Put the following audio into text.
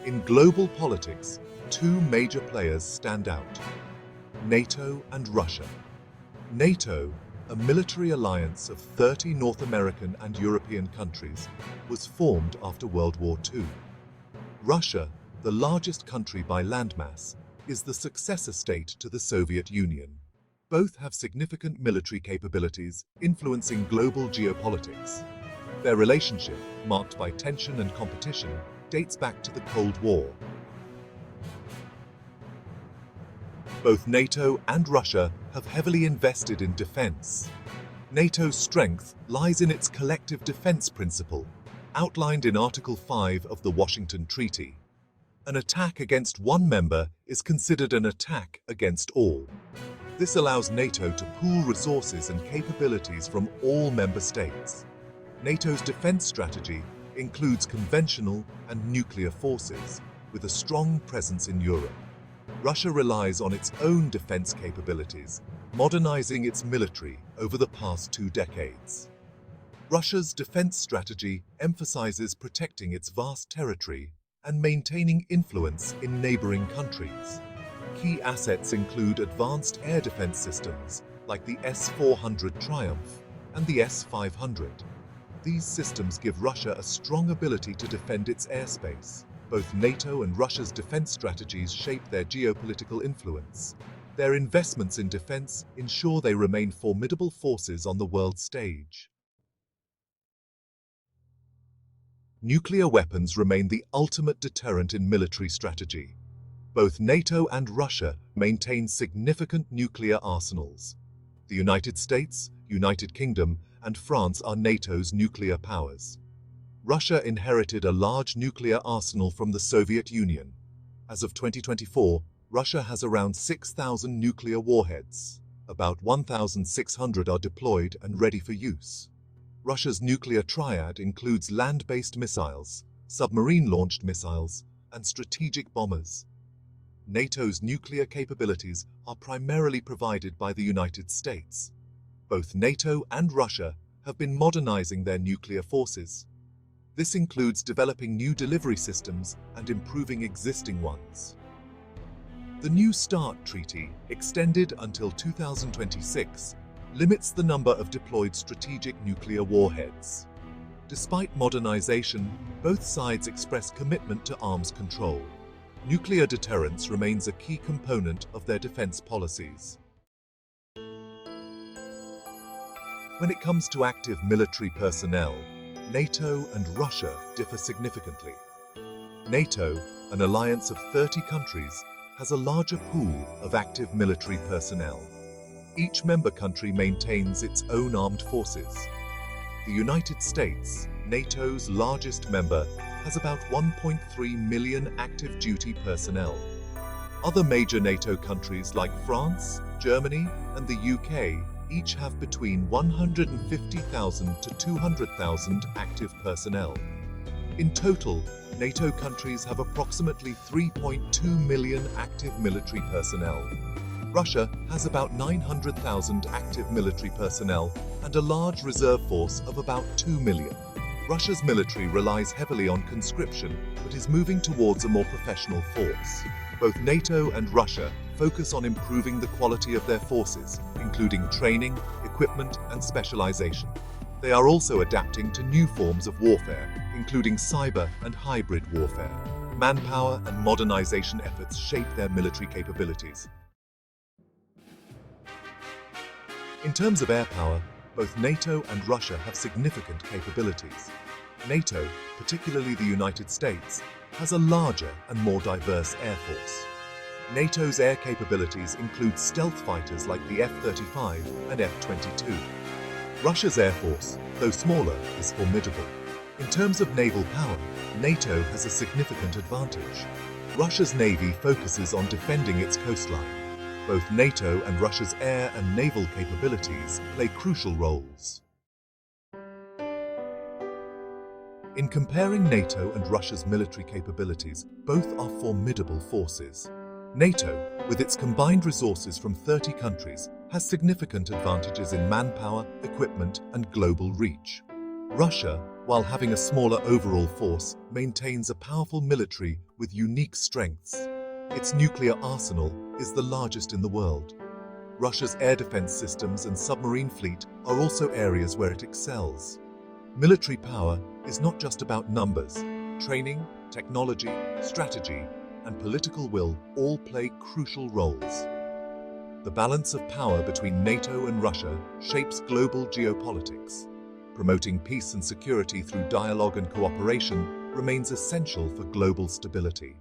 In global politics, two major players stand out: NATO and Russia. NATO, a military alliance of 30 North American and European countries, was formed after World War II. Russia, the largest country by landmass, is the successor state to the Soviet Union. Both have significant military capabilities influencing global geopolitics. Their relationship, marked by tension and competition, dates back to the Cold War. Both NATO and Russia have heavily invested in defense. NATO's strength lies in its collective defense principle, outlined in Article 5 of the Washington Treaty. An attack against one member is considered an attack against all. This allows NATO to pool resources and capabilities from all member states. NATO's defense strategy includes conventional and nuclear forces, with a strong presence in Europe. Russia relies on its own defense capabilities, modernizing its military over the past 2 decades. Russia's defense strategy emphasizes protecting its vast territory and maintaining influence in neighboring countries. Key assets include advanced air defense systems like the S-400 Triumph and the S-500. These systems give Russia a strong ability to defend its airspace. Both NATO and Russia's defense strategies shape their geopolitical influence. Their investments in defense ensure they remain formidable forces on the world stage. Nuclear weapons remain the ultimate deterrent in military strategy. Both NATO and Russia maintain significant nuclear arsenals. The United States, United Kingdom, and France are NATO's nuclear powers. Russia inherited a large nuclear arsenal from the Soviet Union. As of 2024, Russia has around 6,000 nuclear warheads. About 1,600 are deployed and ready for use. Russia's nuclear triad includes land-based missiles, submarine-launched missiles, and strategic bombers. NATO's nuclear capabilities are primarily provided by the United States. Both NATO and Russia have been modernizing their nuclear forces. This includes developing new delivery systems and improving existing ones. The New START Treaty, extended until 2026, limits the number of deployed strategic nuclear warheads. Despite modernization, both sides express commitment to arms control. Nuclear deterrence remains a key component of their defense policies. When it comes to active military personnel, NATO and Russia differ significantly. NATO, an alliance of 30 countries, has a larger pool of active military personnel. Each member country maintains its own armed forces. The United States, NATO's largest member, has about 1.3 million active duty personnel. Other major NATO countries like France, Germany, and the UK each have between 150,000 to 200,000 active personnel. In total, NATO countries have approximately 3.2 million active military personnel. Russia has about 900,000 active military personnel and a large reserve force of about 2 million. Russia's military relies heavily on conscription, but is moving towards a more professional force. Both NATO and Russia focus on improving the quality of their forces, including training, equipment, and specialization. They are also adapting to new forms of warfare, including cyber and hybrid warfare. Manpower and modernization efforts shape their military capabilities. In terms of air power, both NATO and Russia have significant capabilities. NATO, particularly the United States, has a larger and more diverse air force. NATO's air capabilities include stealth fighters like the F-35 and F-22. Russia's air force, though smaller, is formidable. In terms of naval power, NATO has a significant advantage. Russia's navy focuses on defending its coastline. Both NATO and Russia's air and naval capabilities play crucial roles. In comparing NATO and Russia's military capabilities, both are formidable forces. NATO, with its combined resources from 30 countries, has significant advantages in manpower, equipment, and global reach. Russia, while having a smaller overall force, maintains a powerful military with unique strengths. Its nuclear arsenal is the largest in the world. Russia's air defense systems and submarine fleet are also areas where it excels. Military power is not just about numbers. Training, technology, strategy, and political will all play crucial roles. The balance of power between NATO and Russia shapes global geopolitics. Promoting peace and security through dialogue and cooperation remains essential for global stability.